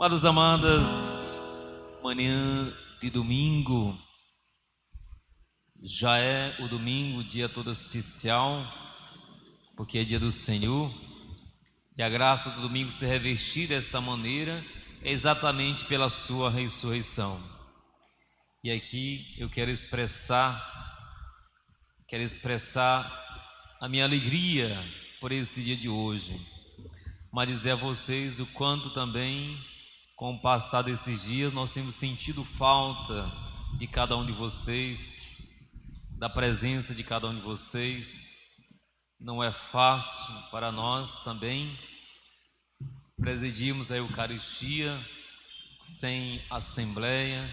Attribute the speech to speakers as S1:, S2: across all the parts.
S1: Amados, amadas, manhã de domingo, já é o domingo, dia todo especial, porque é dia do Senhor, e a graça do domingo se revestir desta maneira é exatamente pela sua ressurreição. E aqui eu quero expressar a minha alegria por esse dia de hoje, mas dizer a vocês o quanto também, com o passar desses dias, nós temos sentido falta de cada um de vocês, da presença de cada um de vocês. Não é fácil para nós também presidirmos a Eucaristia sem assembleia,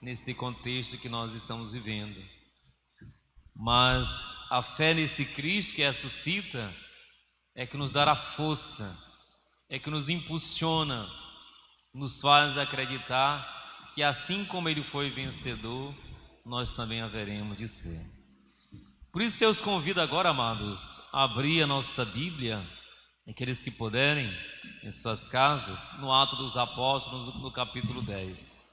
S1: nesse contexto que nós estamos vivendo. Mas a fé nesse Cristo que ressuscita é que nos dá a força, é que nos impulsiona, nos faz acreditar que assim como Ele foi vencedor, nós também haveremos de ser. Por isso eu os convido agora, amados, a abrir a nossa Bíblia, aqueles que puderem, em suas casas, no Atos dos Apóstolos, no capítulo 10.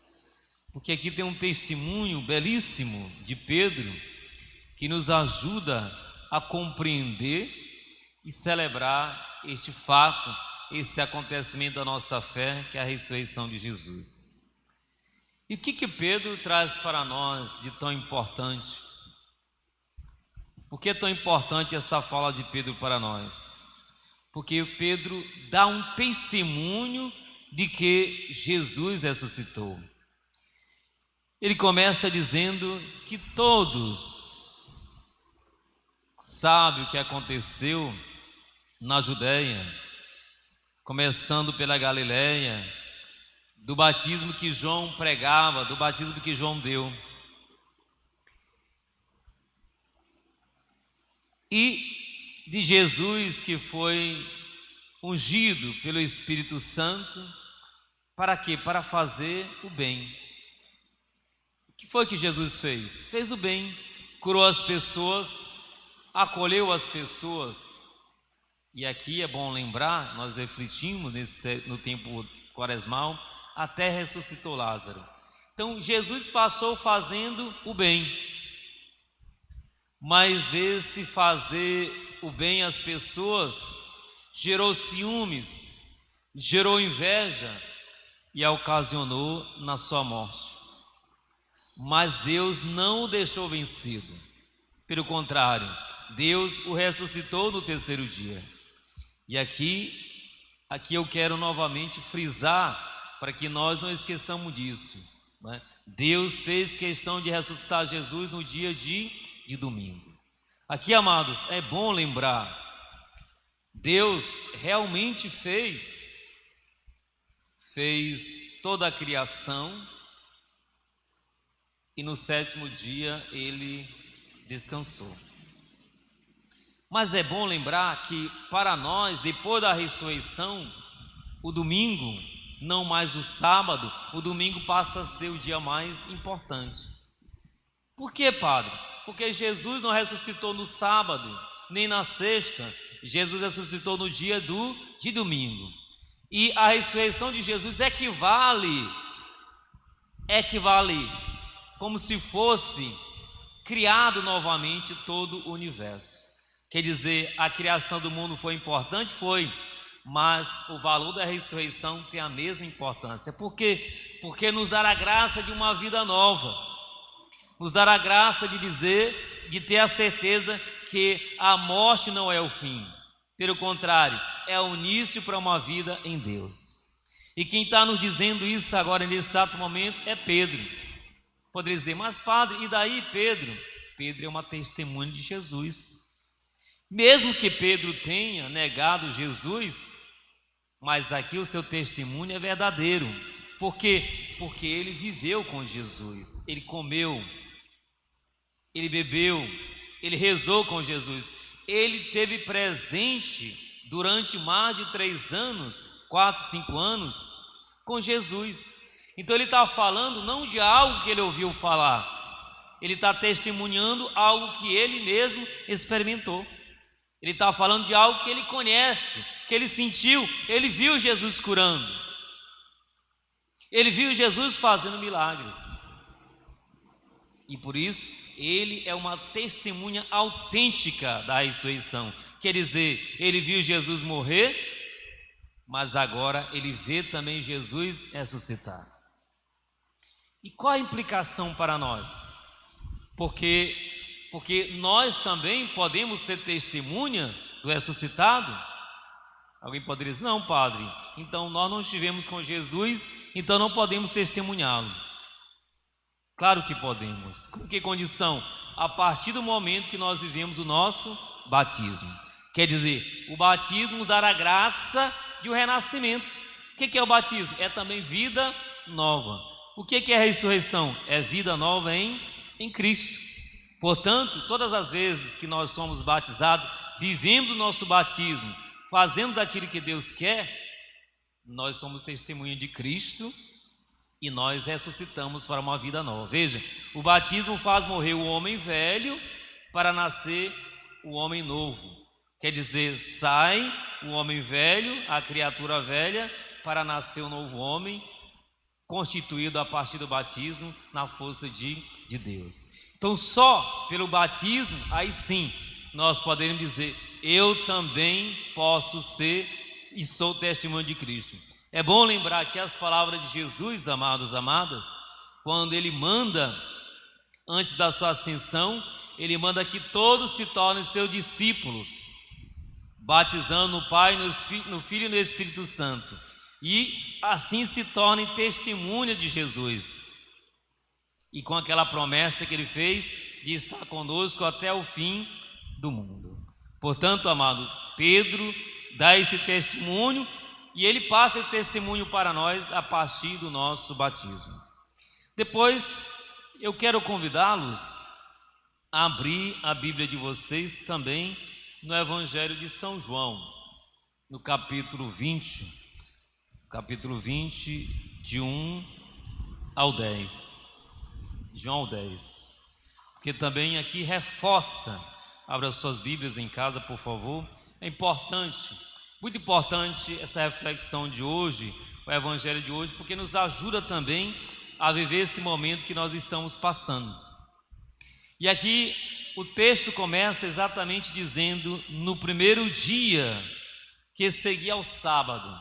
S1: Porque aqui tem um testemunho belíssimo de Pedro, que nos ajuda a compreender e celebrar este fato, esse acontecimento da nossa fé, que é a ressurreição de Jesus. E o que Pedro traz para nós de tão importante? Por que é tão importante essa fala de Pedro para nós? Porque Pedro dá um testemunho de que Jesus ressuscitou. Ele começa dizendo que todos sabem o que aconteceu na Judéia, começando pela Galileia, do batismo que João pregava, do batismo que João deu. E de Jesus que foi ungido pelo Espírito Santo, para quê? Para fazer o bem. O que foi que Jesus fez? Fez o bem, curou as pessoas, acolheu as pessoas. E aqui é bom lembrar, nós refletimos no tempo quaresmal, até ressuscitou Lázaro. Então Jesus passou fazendo o bem, mas esse fazer o bem às pessoas gerou ciúmes, gerou inveja e a ocasionou na sua morte. Mas Deus não o deixou vencido, pelo contrário, Deus o ressuscitou no terceiro dia. E aqui eu quero novamente frisar, para que nós não esqueçamos disso, né? Deus fez questão de ressuscitar Jesus no dia de domingo. Aqui, amados, é bom lembrar, Deus realmente fez toda a criação e no sétimo dia Ele descansou. Mas é bom lembrar que para nós, depois da ressurreição, o domingo, não mais o sábado, o domingo passa a ser o dia mais importante. Por quê, padre? Porque Jesus não ressuscitou no sábado, nem na sexta, Jesus ressuscitou no dia de domingo. E a ressurreição de Jesus equivale como se fosse criado novamente todo o universo. Quer dizer, a criação do mundo foi importante? Foi, mas o valor da ressurreição tem a mesma importância. Por quê? Porque nos dá a graça de uma vida nova, nos dá a graça de ter a certeza que a morte não é o fim, pelo contrário, é o início para uma vida em Deus. E quem está nos dizendo isso agora, nesse exato momento, é Pedro. Poderia dizer, mas padre, e daí Pedro? Pedro é uma testemunha de Jesus. Mesmo que Pedro tenha negado Jesus, mas aqui o seu testemunho é verdadeiro. Por quê? Porque ele viveu com Jesus, ele comeu, ele bebeu, ele rezou com Jesus, ele teve presente durante mais de 3 anos, 4, 5 anos, com Jesus. Então ele está falando não de algo que ele ouviu falar, ele está testemunhando algo que ele mesmo experimentou. Ele está falando de algo que ele conhece, que ele sentiu, ele viu Jesus curando. Ele viu Jesus fazendo milagres. E por isso, ele é uma testemunha autêntica da ressurreição. Quer dizer, ele viu Jesus morrer, mas agora ele vê também Jesus ressuscitar. E qual a implicação para nós? Porque nós também podemos ser testemunha do ressuscitado. Alguém poderia dizer, não, padre, então nós não estivemos com Jesus, então não podemos testemunhá-lo. Claro que podemos. Com que condição? A partir do momento que nós vivemos o nosso batismo. Quer dizer, o batismo nos dá a graça de um renascimento. O que é o batismo? É também vida nova. O que é a ressurreição? É vida nova em Cristo. Portanto, todas as vezes que nós somos batizados, vivemos o nosso batismo, fazemos aquilo que Deus quer, nós somos testemunha de Cristo e nós ressuscitamos para uma vida nova. Veja, o batismo faz morrer o homem velho para nascer o homem novo. Quer dizer, sai o homem velho, a criatura velha, para nascer o novo homem, constituído a partir do batismo na força de Deus. Então só pelo batismo, aí sim, nós podemos dizer, eu também posso ser e sou testemunho de Cristo. É bom lembrar que as palavras de Jesus, amados, amadas, quando ele manda, antes da sua ascensão, ele manda que todos se tornem seus discípulos, batizando no Pai, no Filho e no Espírito Santo, e assim se tornem testemunha de Jesus, e com aquela promessa que ele fez de estar conosco até o fim do mundo. Portanto, amado, Pedro dá esse testemunho e ele passa esse testemunho para nós a partir do nosso batismo. Depois, eu quero convidá-los a abrir a Bíblia de vocês também no Evangelho de São João, no capítulo 20, de 1 ao 10. João ao 10. Porque também aqui reforça, abra suas Bíblias em casa, por favor. É importante, muito importante essa reflexão de hoje, o Evangelho de hoje, porque nos ajuda também a viver esse momento que nós estamos passando. E aqui o texto começa exatamente dizendo, no primeiro dia que seguia ao sábado.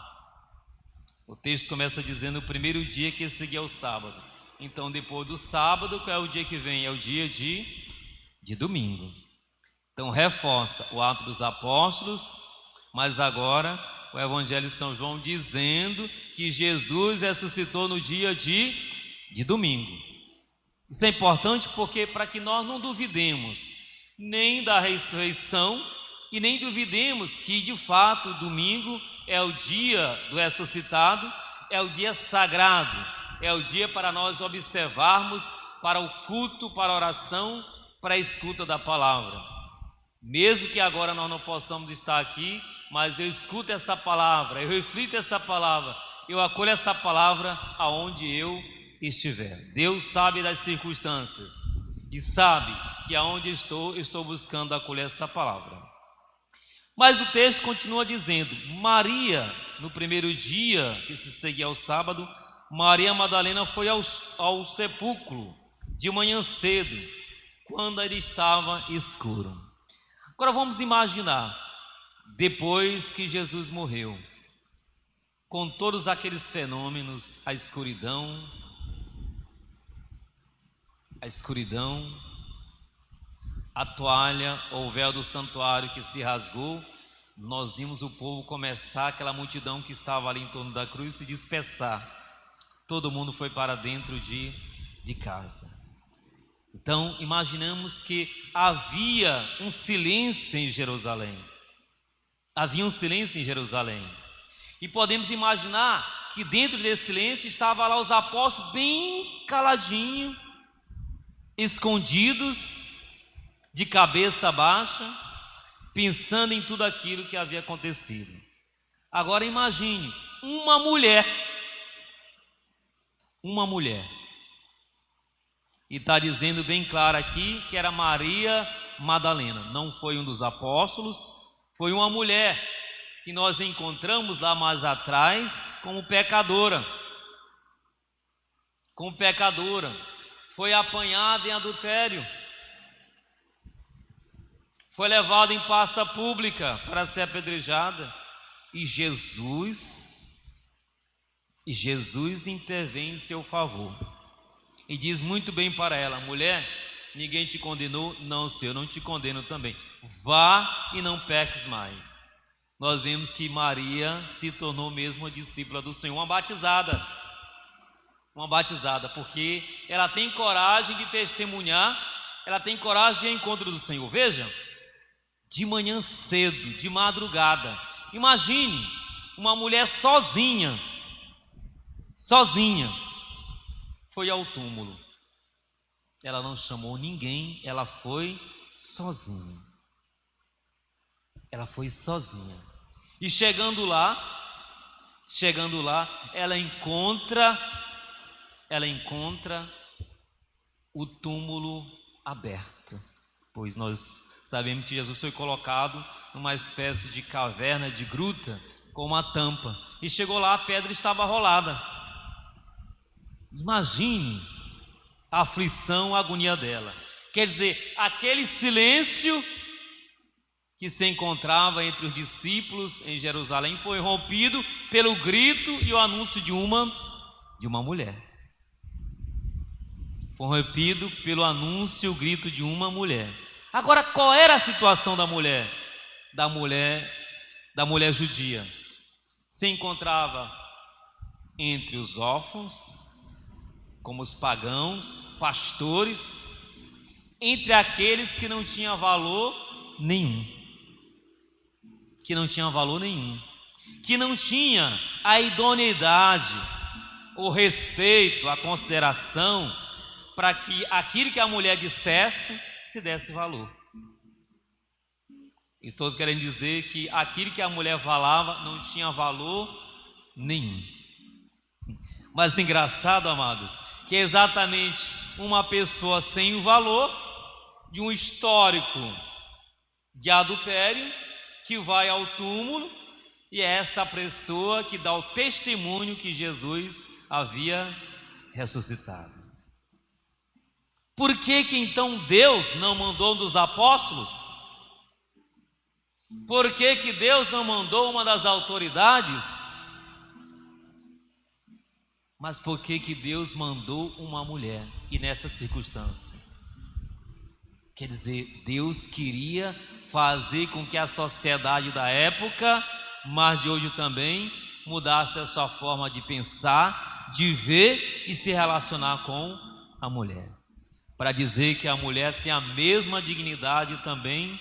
S1: O texto começa dizendo, no primeiro dia que seguia ao sábado. Então, depois do sábado, qual é o dia que vem? É o dia de domingo. Então, reforça o Atos dos Apóstolos, mas agora o Evangelho de São João dizendo que Jesus ressuscitou no dia de domingo. Isso é importante porque para que nós não duvidemos nem da ressurreição e nem duvidemos que de fato domingo é o dia do ressuscitado, é o dia sagrado, é o dia para nós observarmos para o culto, para a oração, para a escuta da palavra. Mesmo que agora nós não possamos estar aqui, mas eu escuto essa palavra, eu reflito essa palavra, eu acolho essa palavra aonde eu estiver. Deus sabe das circunstâncias e sabe que aonde estou buscando acolher essa palavra. Mas o texto continua dizendo, Maria, no primeiro dia que se seguia ao sábado, Maria Madalena foi ao sepulcro de manhã cedo, quando ele estava escuro. Agora vamos imaginar, depois que Jesus morreu, com todos aqueles fenômenos, a escuridão, a toalha ou o véu do santuário que se rasgou, nós vimos o povo começar, aquela multidão que estava ali em torno da cruz, se dispersar. Todo mundo foi para dentro de casa. Então, imaginamos que havia um silêncio em Jerusalém. Havia um silêncio em Jerusalém. E podemos imaginar que dentro desse silêncio estavam lá os apóstolos bem caladinhos, escondidos, de cabeça baixa, pensando em tudo aquilo que havia acontecido. Agora imagine uma mulher, e está dizendo bem claro aqui que era Maria Madalena, não foi um dos apóstolos, foi uma mulher que nós encontramos lá mais atrás como pecadora. como pecadora, foi apanhada em adultério, foi levada em praça pública para ser apedrejada, e Jesus intervém em seu favor e diz muito bem para ela: mulher, ninguém te condenou? Não, Senhor, eu não te condeno também. Vá e não peques mais. Nós vemos que Maria se tornou mesmo a discípula do Senhor, uma batizada, porque ela tem coragem de testemunhar, ela tem coragem de ir ao encontro do Senhor. Veja, de manhã cedo, de madrugada, imagine uma mulher sozinha, foi ao túmulo. Ela não chamou ninguém, ela foi sozinha. E chegando lá, ela encontra o túmulo aberto, pois nós sabemos que Jesus foi colocado numa espécie de caverna, de gruta, com uma tampa, e chegou lá, a pedra estava rolada. Imagine a aflição, a agonia dela. Quer dizer, aquele silêncio que se encontrava entre os discípulos em Jerusalém foi rompido pelo grito e o anúncio de uma mulher. Foi rompido pelo anúncio e o grito de uma mulher. Agora, qual era a situação da mulher? Da mulher judia. Se encontrava entre os órfãos, como os pagãos, pastores, entre aqueles que não tinham valor nenhum, que não tinha a idoneidade, o respeito, a consideração, para que aquilo que a mulher dissesse se desse valor. Estou querendo dizer que aquilo que a mulher falava não tinha valor nenhum. Mas engraçado, amados, que é exatamente uma pessoa sem o valor de um histórico de adultério que vai ao túmulo, e é essa pessoa que dá o testemunho que Jesus havia ressuscitado. Por que então Deus não mandou um dos apóstolos? Por que Deus não mandou uma das autoridades? Mas por que Deus mandou uma mulher? E nessa circunstância, quer dizer, Deus queria fazer com que a sociedade da época, mas de hoje também, mudasse a sua forma de pensar, de ver e se relacionar com a mulher, para dizer que a mulher tem a mesma dignidade também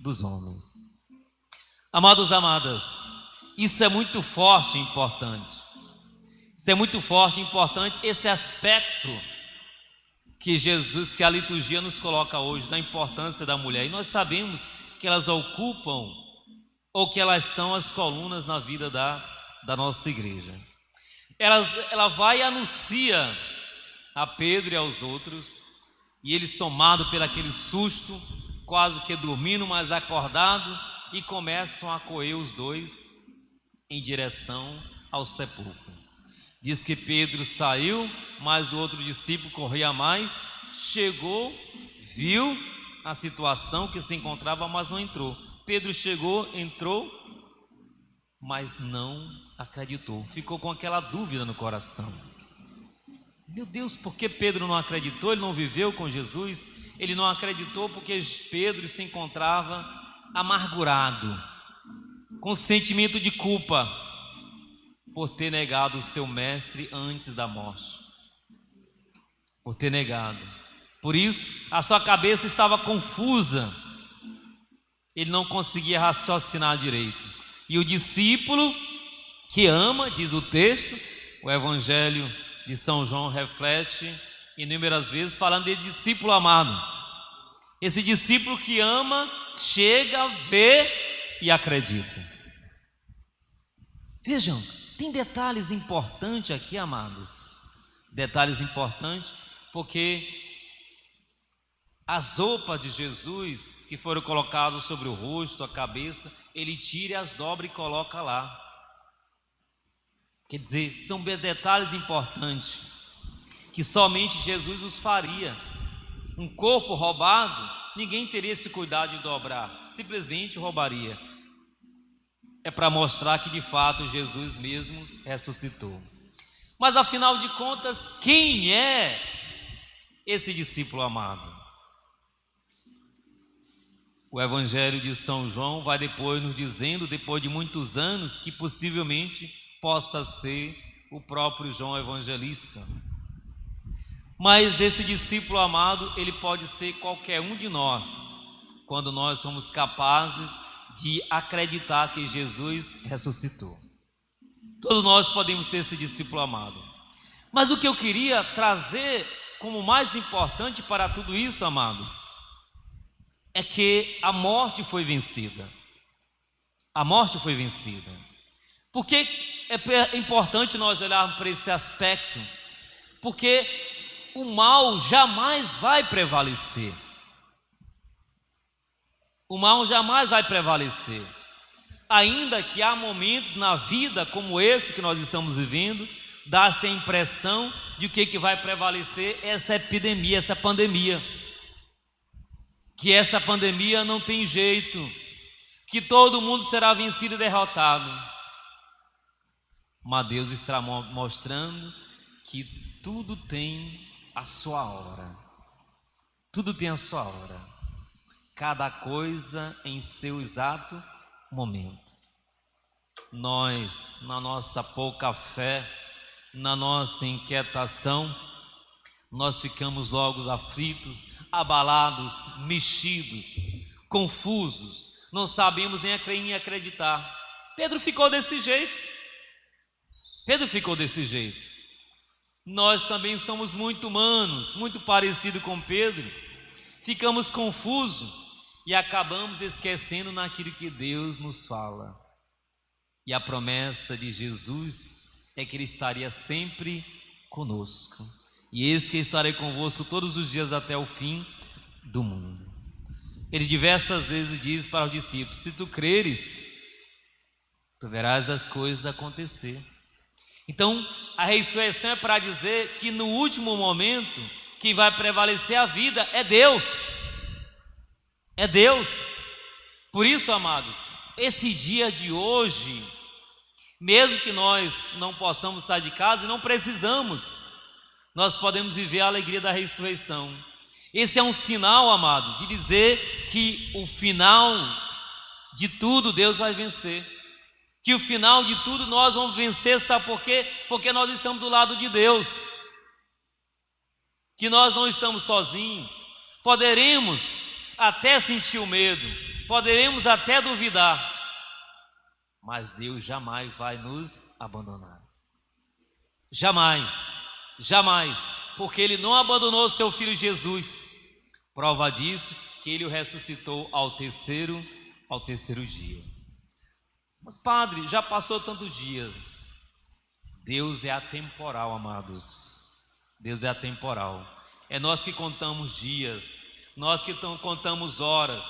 S1: dos homens. Amados, amadas, isso é muito forte e importante. Esse aspecto que a liturgia nos coloca hoje, da importância da mulher. E nós sabemos que elas ocupam, ou que elas são as colunas na vida da nossa igreja. Ela vai e anuncia a Pedro e aos outros, e eles, tomados pelo aquele susto, quase que dormindo, mas acordado, e começam a correr os dois em direção ao sepulcro. Diz que Pedro saiu, mas o outro discípulo corria mais, chegou, viu a situação que se encontrava, mas não entrou. Pedro chegou, entrou, mas não acreditou. Ficou com aquela dúvida no coração. Meu Deus, por que Pedro não acreditou? Ele não viveu com Jesus. Ele não acreditou porque Pedro se encontrava amargurado, com sentimento de culpa, por ter negado o seu mestre antes da morte. Por isso, a sua cabeça estava confusa. Ele não conseguia raciocinar direito. E o discípulo que ama, diz o texto, o Evangelho de São João reflete inúmeras vezes, falando de discípulo amado. Esse discípulo que ama, chega, vê e acredita. Vejam, tem detalhes importantes aqui, amados. Detalhes importantes, porque as roupas de Jesus que foram colocadas sobre o rosto, a cabeça, ele tira e as dobra e coloca lá. Quer dizer, são detalhes importantes que somente Jesus os faria. Um corpo roubado, ninguém teria esse cuidado de dobrar, simplesmente roubaria. É para mostrar que de fato Jesus mesmo ressuscitou. Mas afinal de contas, quem é esse discípulo amado? O Evangelho de São João vai depois nos dizendo, depois de muitos anos, que possivelmente possa ser o próprio João Evangelista. Mas esse discípulo amado, ele pode ser qualquer um de nós, quando nós somos capazes de acreditar que Jesus ressuscitou. Todos nós podemos ser esse discípulo amado. Mas o que eu queria trazer como mais importante para tudo isso, amados, é que a morte foi vencida. A morte foi vencida. Por que é importante nós olharmos para esse aspecto? Porque o mal jamais vai prevalecer. O mal jamais vai prevalecer. Ainda que há momentos na vida como esse que nós estamos vivendo, dá-se a impressão de que vai prevalecer essa epidemia, essa pandemia. Que essa pandemia não tem jeito, que todo mundo será vencido e derrotado. Mas Deus está mostrando que tudo tem a sua hora. Tudo tem a sua hora. Cada coisa em seu exato momento. Nós, na nossa pouca fé, na nossa inquietação, nós ficamos logo aflitos, abalados, mexidos, confusos, não sabemos nem acreditar. Pedro ficou desse jeito. Pedro ficou desse jeito. Nós também somos muito humanos, muito parecidos com Pedro. Ficamos confusos e acabamos esquecendo naquilo que Deus nos fala. E a promessa de Jesus é que Ele estaria sempre conosco. E eis que estarei convosco todos os dias até o fim do mundo. Ele diversas vezes diz para os discípulos: se tu creres, tu verás as coisas acontecer. Então, a ressurreição é para dizer que no último momento, quem vai prevalecer a vida é Deus. É Deus. Por isso, amados, esse dia de hoje, mesmo que nós não possamos sair de casa e não precisamos, nós podemos viver a alegria da ressurreição. Esse é um sinal, amado, de dizer que o final de tudo Deus vai vencer. Que o final de tudo nós vamos vencer, sabe por quê? Porque nós estamos do lado de Deus. Que nós não estamos sozinhos. Poderemos até sentir o medo, poderemos até duvidar, mas Deus jamais vai nos abandonar. Jamais, jamais, porque Ele não abandonou seu Filho Jesus. Prova disso que Ele o ressuscitou ao terceiro dia. Mas padre, já passou tanto dia. Deus é atemporal, amados. Deus é atemporal. É nós que contamos dias, nós que contamos horas,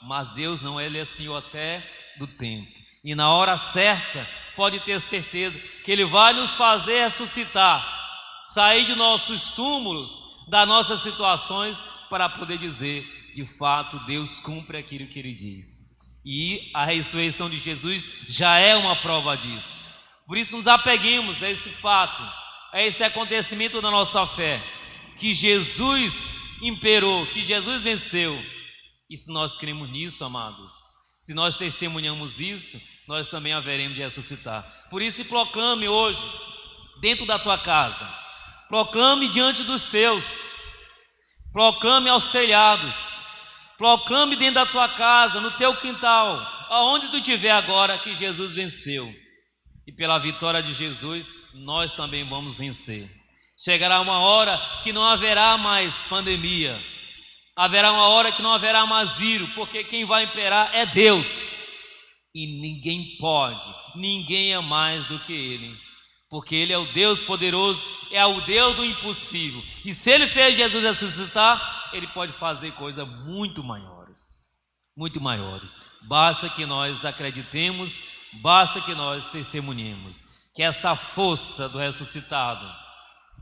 S1: mas Deus não, Ele é Senhor até do tempo. E na hora certa, pode ter certeza que Ele vai nos fazer ressuscitar, sair de nossos túmulos, das nossas situações, para poder dizer, de fato, Deus cumpre aquilo que Ele diz. E a ressurreição de Jesus já é uma prova disso. Por isso nos apeguemos a esse fato, a esse acontecimento da nossa fé, que Jesus imperou, que Jesus venceu. E se nós cremos nisso, amados, se nós testemunhamos isso, nós também haveremos de ressuscitar. Por isso proclame hoje, dentro da tua casa, proclame diante dos teus, proclame aos telhados, proclame dentro da tua casa, no teu quintal, aonde tu estiver agora, que Jesus venceu. E pela vitória de Jesus, nós também vamos vencer. Chegará uma hora que não haverá mais pandemia, haverá uma hora que não haverá mais vírus, porque quem vai imperar é Deus. E ninguém pode, ninguém é mais do que Ele, porque Ele é o Deus poderoso, é o Deus do impossível. E se Ele fez Jesus ressuscitar, Ele pode fazer coisas muito maiores, muito maiores. Basta que nós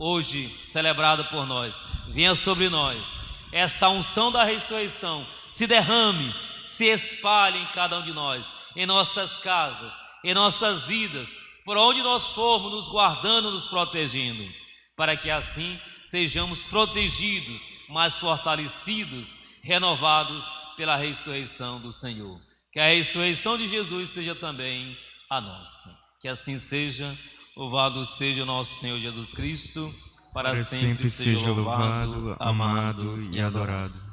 S1: hoje celebrada por nós, venha sobre nós. Essa unção da ressurreição se derrame, se espalhe em cada um de nós, em nossas casas, em nossas vidas, por onde nós formos, nos guardando, nos protegendo, para que assim sejamos protegidos, mais fortalecidos, renovados pela ressurreição do Senhor. Que a ressurreição de Jesus seja também a nossa. Que assim seja. Louvado seja o nosso Senhor Jesus Cristo, para sempre seja louvado, amado e adorado.